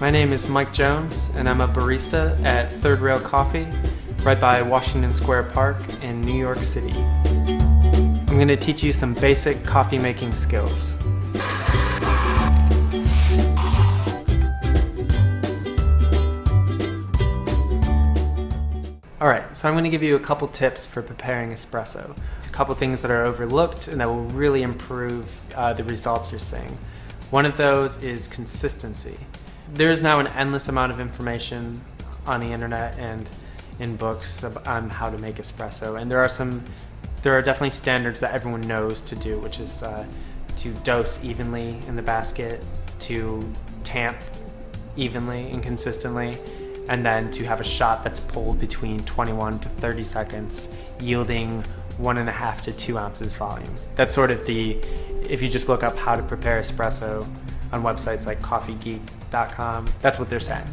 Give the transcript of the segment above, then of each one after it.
My name is Mike Jones, and I'm a barista at Third Rail Coffee, right by Washington Square Park in New York City. I'm going to teach you some basic coffee making skills. Alright, so I'm going to give you a couple tips for preparing espresso. A couple things that are overlooked and that will really improve the results you're seeing. One of those is consistency. There's now an endless amount of information on the internet and in books on how to make espresso, and there are definitely standards that everyone knows to do, which is to dose evenly in the basket, to tamp evenly and consistently, and then to have a shot that's pulled between 21 to 30 seconds, yielding 1.5 to 2 ounces volume. That's sort of if you just look up how to prepare espresso on websites like coffeegeek.com, that's what they're saying.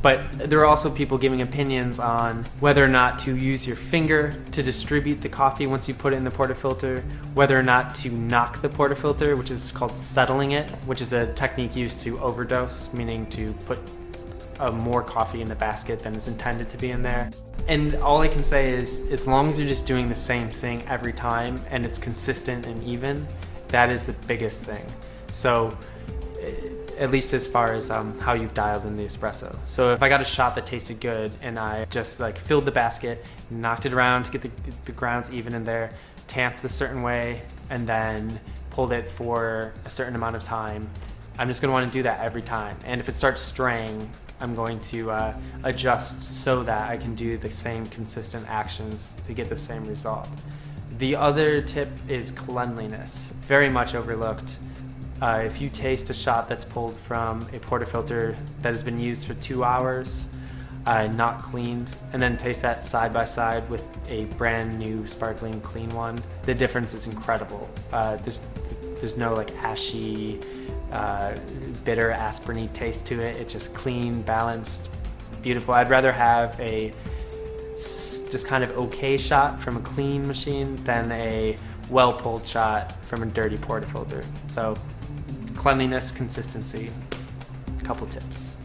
But there are also people giving opinions on whether or not to use your finger to distribute the coffee once you put it in the portafilter, whether or not to knock the portafilter, which is called settling it, which is a technique used to overdose, meaning to put more coffee in the basket than is intended to be in there. And all I can say is, as long as you're just doing the same thing every time and it's consistent and even, that is the biggest thing. So, at least as far as how you've dialed in the espresso. So if I got a shot that tasted good and I just filled the basket, knocked it around to get the grounds even in there, tamped a certain way, and then pulled it for a certain amount of time, I'm just going to want to do that every time. And if it starts straying, I'm going to adjust so that I can do the same consistent actions to get the same result. The other tip is cleanliness. Very much overlooked. If you taste a shot that's pulled from a portafilter that has been used for 2 hours, not cleaned, and then taste that side by side with a brand new sparkling clean one, the difference is incredible. There's no ashy, bitter aspirin-y taste to it. It's just clean, balanced, beautiful. I'd rather have a just kind of okay shot from a clean machine than a well-pulled shot from a dirty portafilter. So cleanliness, consistency, a couple tips.